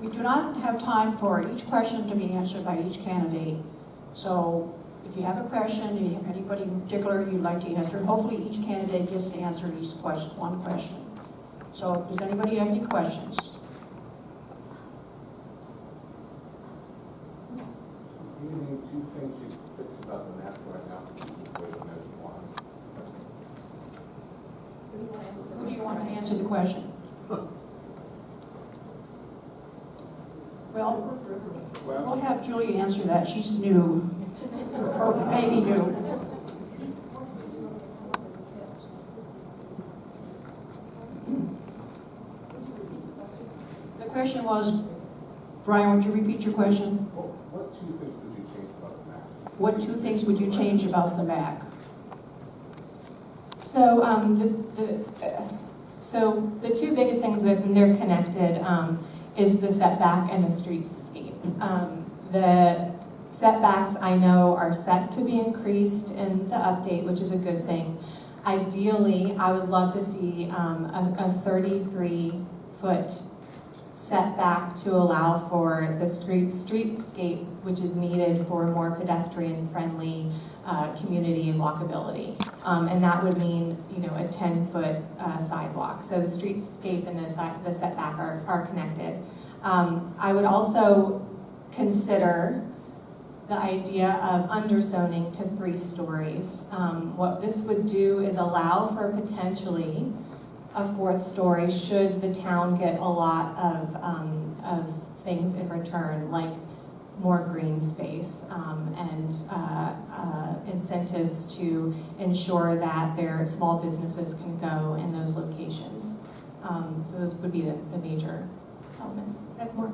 We do not have time for each question to be answered by each candidate. So if you have a question, if you have anybody in particular you'd like to answer, hopefully each candidate gets to answer at least one question. So does anybody have any questions? Do you name two things you fix about the map right now? Who do you want to answer the question? Well, we'll have Julie answer that. She's new, or maybe new. The question was, Brian, would you repeat your question? What two things would you change about the map? What two things would you change about the MAC? So so the two biggest things that and they're connected is the setback and the streetscape. The setbacks I know are set to be increased in the update, which is a good thing. Ideally, I would love to see a 33-foot setback to allow for the streetscape, which is needed for more pedestrian-friendly community and walkability. And that would mean, you know, a 10-foot sidewalk. So the streetscape and the setback are connected. I would also consider the idea of underzoning to 3 stories. What this would do is allow for potentially a 4th story should the town get a lot of things in return, like more green space and incentives to ensure that their small businesses can go in those locations. So those would be the major elements. More.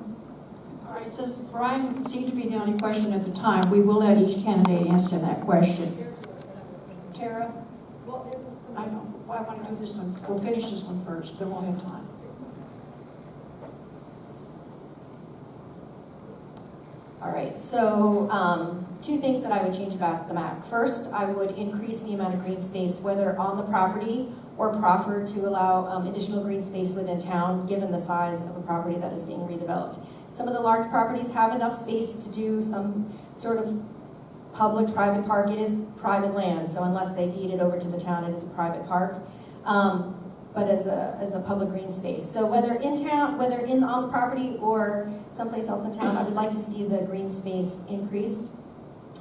All right, so Brian seemed to be the only question at the time. We will let each candidate answer that question. Tara? I know. Well, I want to do this one. We'll finish this one first, then we'll have time. All right, so 2 things that I would change about the map. First, I would increase the amount of green space, whether on the property or proffer to allow additional green space within town, given the size of a property that is being redeveloped. Some of the large properties have enough space to do some sort of public-private park. It is private land, so unless they deed it over to the town, it is a private park. But as a public green space. So whether in town, whether on the property or someplace else in town, I would like to see the green space increased.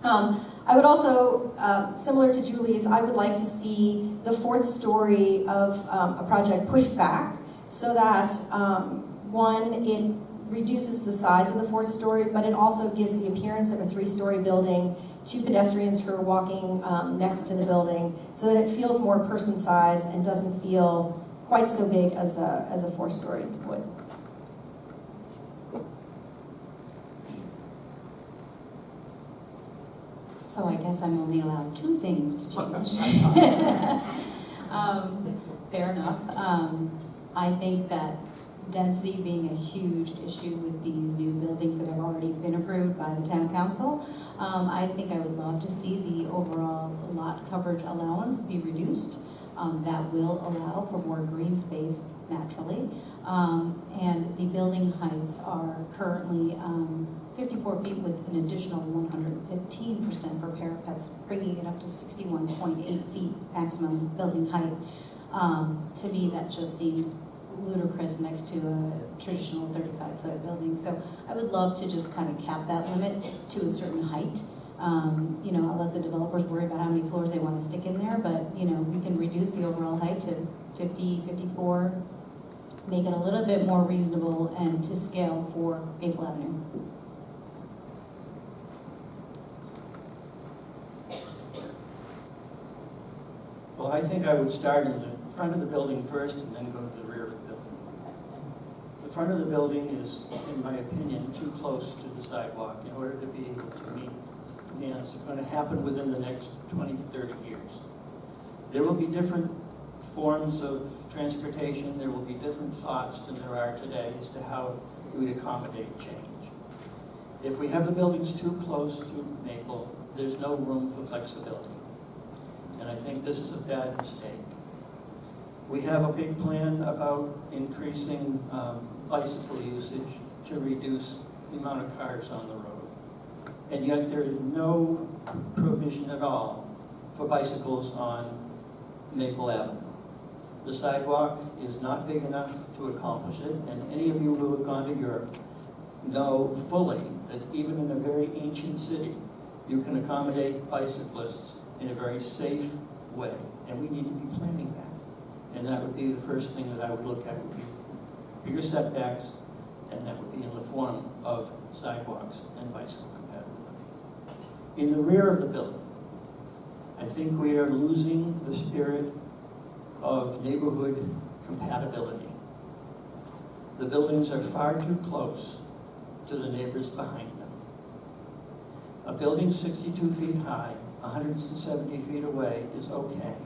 I would also, similar to Julie's, I would like to see the 4th story of a project pushed back so that, one, it reduces the size of the 4th story, but it also gives the appearance of a 3-story building to pedestrians who are walking next to the building so that it feels more person-sized and doesn't feel quite so big as a 4-story would. So I guess I'm only allowed 2 things to change. Fair enough. I think that density being a huge issue with these new buildings that have already been approved by the town council, I think I would love to see the overall lot coverage allowance be reduced. That will allow for more green space naturally. And the building heights are currently 54 feet with an additional 115% for parapets, bringing it up to 61.8 feet maximum building height. To me, that just seems ludicrous next to a traditional 35-foot building. So I would love to just kind of cap that limit to a certain height. You know, I'll let the developers worry about how many floors they want to stick in there, but, you know, we can reduce the overall height to 50, 54, make it a little bit more reasonable and to scale for Maple Avenue. Well, I think I would start in the front of the building first and then go to the rear of the building. The front of the building is, in my opinion, too close to the sidewalk in order to be able to meet demands that are going to happen within the next 20 to 30 years. There will be different forms of transportation. There will be different thoughts than there are today as to how we accommodate change. If we have the buildings too close to Maple, there's no room for flexibility. And I think this is a bad mistake. We have a big plan about increasing bicycle usage. to reduce the amount of cars on the road. And yet there is no provision at all for bicycles on Maple Avenue. The sidewalk is not big enough to accomplish it, and any of you who have gone to Europe know fully that even in a very ancient city, you can accommodate bicyclists in a very safe way, and we need to be planning that. And that would be the first thing that I would look at, would be bigger setbacks, and that would be in the form of sidewalks and bicycle compatibility. In the rear of the building, I think we are losing the spirit of neighborhood compatibility. The buildings are far too close to the neighbors behind them. A building 62 feet high, 170 feet away is okay.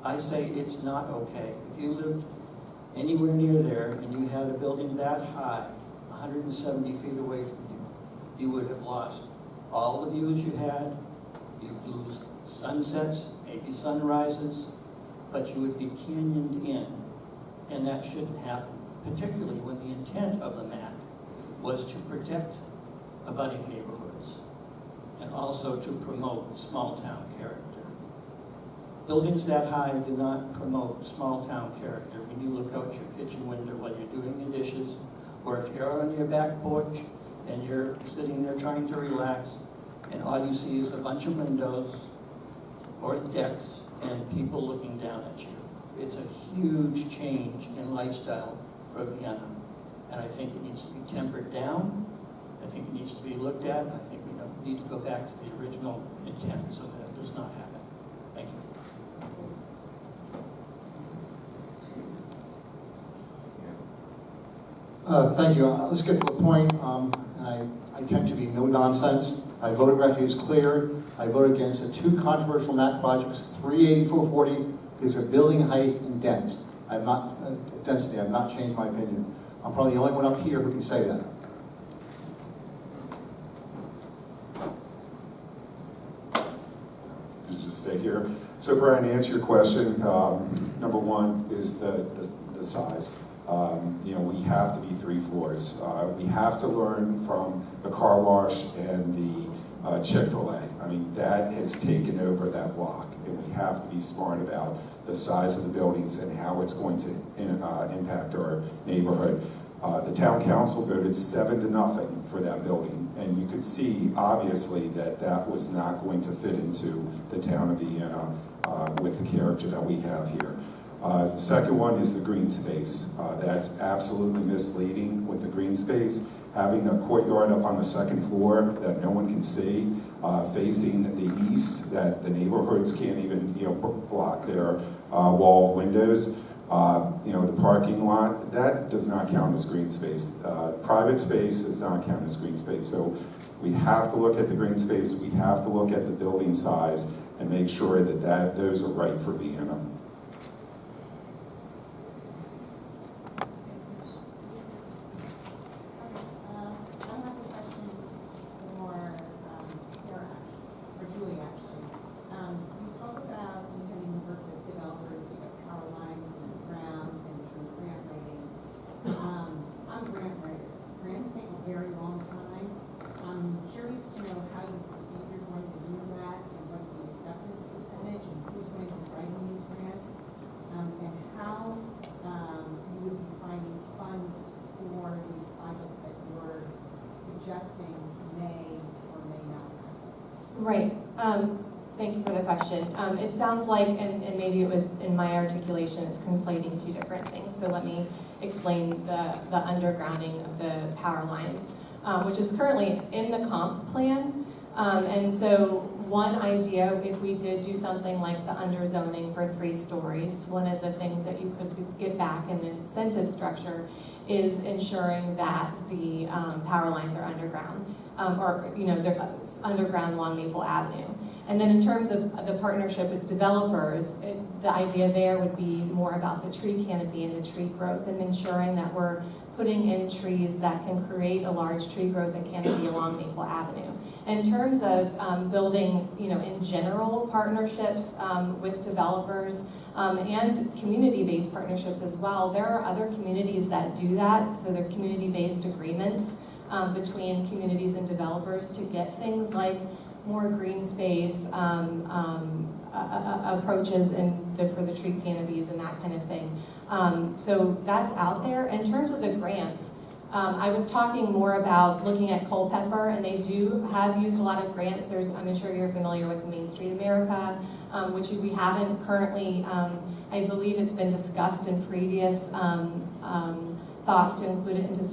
I say it's not okay. If you lived anywhere near there and you had a building that high, 170 feet away from you, you would have lost all the views you had. You'd lose sunsets, maybe sunrises, but you would be canyoned in, and that shouldn't happen, particularly when the intent of the MAC was to protect abutting neighborhoods and also to promote small-town character. Buildings that high do not promote small-town character. When you look out your kitchen window while you're doing your dishes, or if you're on your back porch and you're sitting there trying to relax, and all you see is a bunch of windows or decks and people looking down at you. It's a huge change in lifestyle for Vienna, and I think it needs to be tempered down. I think it needs to be looked at. I think we need to go back to the original intent so that it does not happen. Thank you. Thank you. Let's get to the point. I tend to be no nonsense. My voting record is clear. I voted against the two controversial MAC projects, 38440, because of building height and density. I've not changed my opinion. I'm probably the only one up here who can say that. Just stay here. So Brian, to answer your question, number one is the size. We have to be 3 floors. We have to learn from the car wash and the Chick-fil-A. I mean, that has taken over that block, and we have to be smart about the size of the buildings and how it's going to impact our neighborhood. The town council voted 7-0 for that building, and you could see, obviously, that that was not going to fit into the town of Vienna with the character that we have here. The second one is the green space. That's absolutely misleading with the green space. Having a courtyard up on the second floor that no one can see, facing the east, that the neighborhoods can't even block their wall of windows. The parking lot, that does not count as green space. Private space does not count as green space. So we have to look at the green space, we have to look at the building size and make sure that those are right for Vienna. Right. Thank you for the question. It sounds like, and maybe it was in my articulation, it's conflating two different things. So let me explain the undergrounding of the power lines, which is currently in the comp plan. And so one idea, if we did do something like the underzoning for 3 stories, one of the things that you could get back in an incentive structure is ensuring that the power lines are underground, they're underground along Maple Avenue. And then in terms of the partnership with developers, the idea there would be more about the tree canopy and the tree growth and ensuring that we're putting in trees that can create a large tree growth and canopy along Maple Avenue. In terms of building, in general, partnerships with developers and community-based partnerships as well, there are other communities that do that. So they're community-based agreements between communities and developers to get things like more green space approaches for the tree canopies and that kind of thing. So that's out there. In terms of the grants, I was talking more about looking at Culpeper, and they do have used a lot of grants. I'm sure you're familiar with Main Street America, which we haven't currently, I believe it's been discussed in previous thoughts to include it into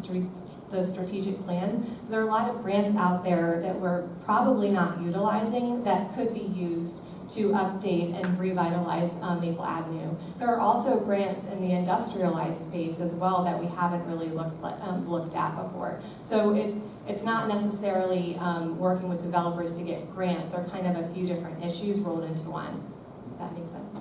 the strategic plan. There are a lot of grants out there that we're probably not utilizing that could be used to update and revitalize Maple Avenue. There are also grants in the industrialized space as well that we haven't really looked at before. So it's not necessarily working with developers to get grants. They're kind of a few different issues rolled into one. If that makes sense.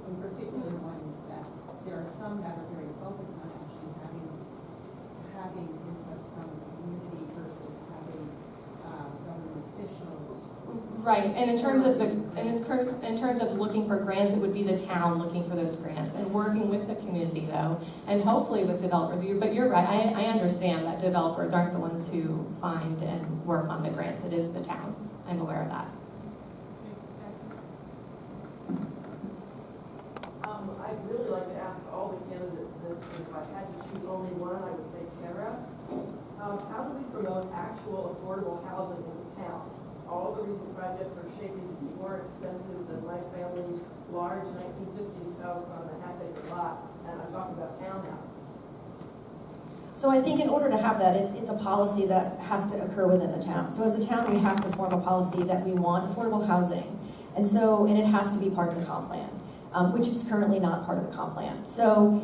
In particular ones that there are some that are very focused on actually having input from the community versus having government officials. Right, and in terms of looking for grants, it would be the town looking for those grants and working with the community though, and hopefully with developers. But you're right, I understand that developers aren't the ones who find and work on the grants. It is the town. I'm aware of that. I'd really like to ask all the candidates this, but if I had to choose only one, I would say Tara. How do we promote actual affordable housing in the town? All the recent projects are shaping to be more expensive than my family's large 1950s house on a half-acre lot, and I'm talking about townhouses. So I think in order to have that, it's a policy that has to occur within the town. So as a town, we have to form a policy that we want affordable housing, and it has to be part of the comp plan. Which it's currently not part of the comp plan. So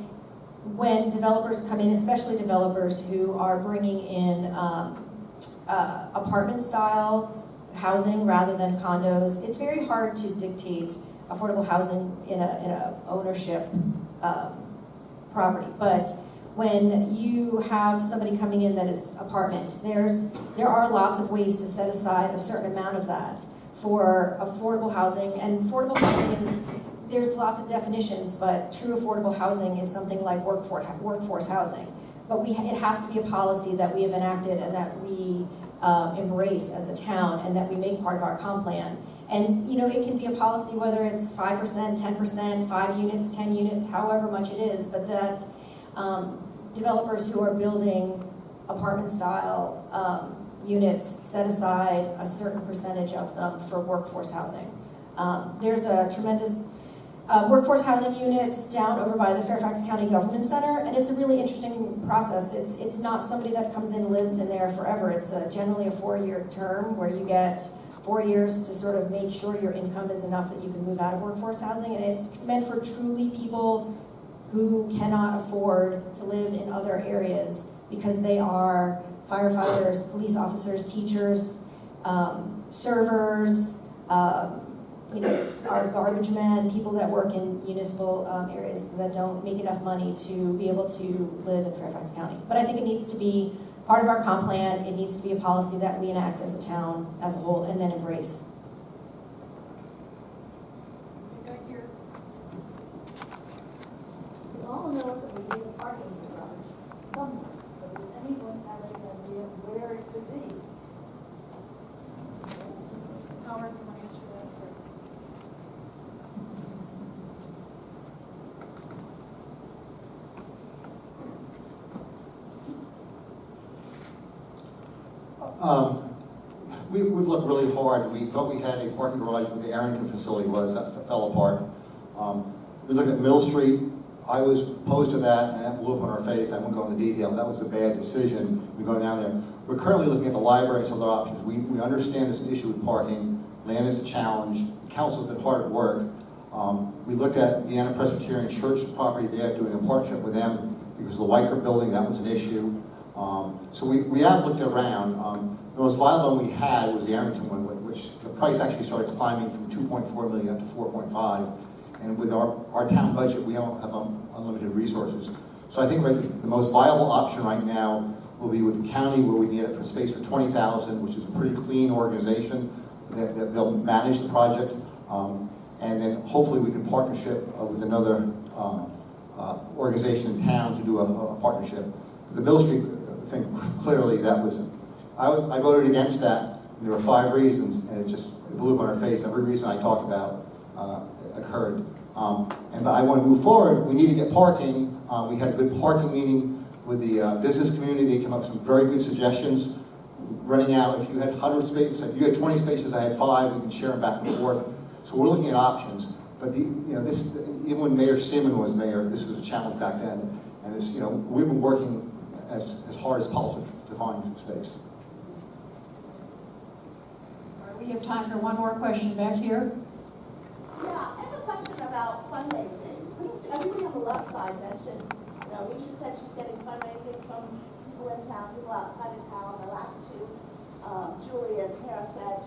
when developers come in, especially developers who are bringing in apartment style housing rather than condos, it's very hard to dictate affordable housing in a ownership property. But when you have somebody coming in that is apartment, there are lots of ways to set aside a certain amount of that for affordable housing. And affordable housing there's lots of definitions, but true affordable housing is something like workforce housing. But it has to be a policy that we have enacted and that we embrace as a town and that we make part of our comp plan. And it can be a policy whether it's 5%, 10%, 5 units, 10 units, however much it is, but that developers who are building apartment style units set aside a certain percentage of them for workforce housing. There's a tremendous workforce housing units down over by the Fairfax County Government Center, and it's a really interesting process. It's not somebody that comes in and lives in there forever. It's generally a 4-year term where you get 4 years to sort of make sure your income is enough that you can move out of workforce housing, and it's meant for truly people who cannot afford to live in other areas because they are firefighters, police officers, teachers, servers, our garbage men, people that work in municipal areas that don't make enough money to be able to live in Fairfax County. But I think it needs to be part of our comp plan. It needs to be a policy that we enact as a town as a whole and then embrace. We all know that we need a parking garage somewhere, but does anyone have any idea where it could be? Howard, can I answer that first? We've looked really hard. We thought we had a parking garage where the Arrington facility was. That fell apart. We looked at Mill Street. I was opposed to that, and that blew up on our face. I won't go into detail. That was a bad decision. We're going down there. We're currently looking at the library and some other options. We understand this issue with parking. Land is a challenge. The council's been hard at work. We looked at Vienna Presbyterian Church property there, doing a partnership with them because of the Weicker building. That was an issue. So we have looked around. The most viable one we had was the Arrington one, which the price actually started climbing from $2.4 million up to $4.5. And with our town budget, we don't have unlimited resources. So I think the most viable option right now will be with the county, where we can get it for space for $20,000, which is a pretty clean organization that they'll manage the project. And then hopefully we can partnership with another organization in town to do a partnership. The Mill Street thing, clearly that was, I voted against that. There were 5 reasons, and it blew up on our face. Every reason I talked about occurred. But I want to move forward. We need to get parking. We had a good parking meeting with the business community. They came up with some very good suggestions. Running out, if you had 100 spaces, if you had 20 spaces, I had 5, we can share them back and forth. So we're looking at options. But even when Mayor Seaman was mayor, this was a challenge back then. And we've been working as hard as possible to find space. All right, we have time for one more question back here. Yeah, I have a question about fundraising. Everybody on the left side mentioned, Alicia said she's getting fundraising from people in town, people outside of town. The last 2, Julie and Tara said,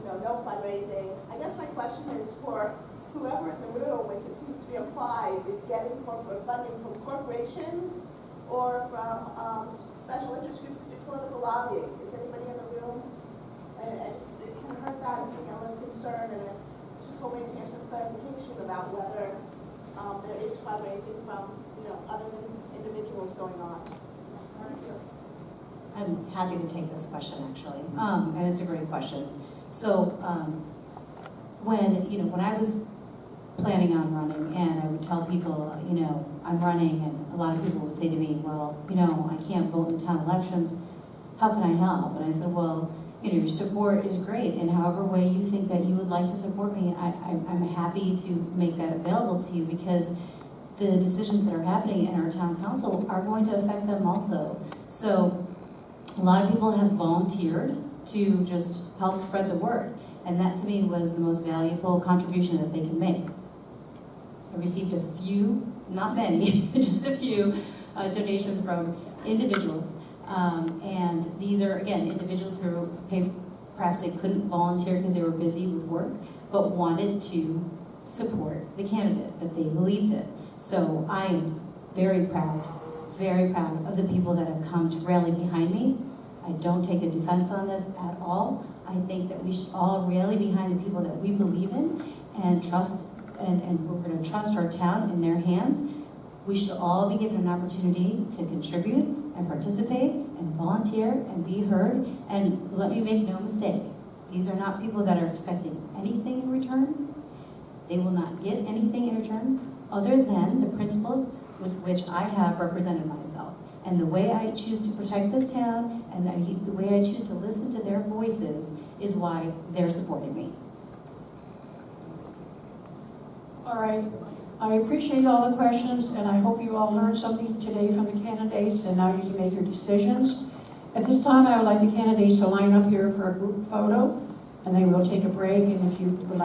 no fundraising. I guess my question is for whoever in the room, which it seems to be implied, is getting corporate funding from corporations or from special interest groups that do political lobbying. Is anybody in the room? I just kind of heard that and a little concern, and I was just hoping to hear some clarification about whether there is fundraising from other than individuals going on. I'm happy to take this question, actually, and it's a great question. So when I was planning on running, and I would tell people, I'm running, and a lot of people would say to me, well, I can't vote in town elections, how can I help? And I said, well, your support is great, and however way you think that you would like to support me, I'm happy to make that available to you, because the decisions that are happening in our town council are going to affect them also. So a lot of people have volunteered to just help spread the word, and that to me was the most valuable contribution that they can make. I received a few, not many, just a few donations from individuals. And these are, again, individuals who perhaps they couldn't volunteer because they were busy with work, but wanted to support the candidate that they believed in. So I am very proud of the people that have come to rally behind me. I don't take a defense on this at all. I think that we should all rally behind the people that we believe in and trust, and we're going to trust our town in their hands. We should all be given an opportunity to contribute and participate and volunteer and be heard. And let me make no mistake, these are not people that are expecting anything in return. They will not get anything in return other than the principles with which I have represented myself. And the way I choose to protect this town and the way I choose to listen to their voices is why they're supporting me. All right. I appreciate all the questions, and I hope you all learned something today from the candidates, and now you can make your decisions. At this time, I would like the candidates to line up here for a group photo, and then we'll take a break, and if you would like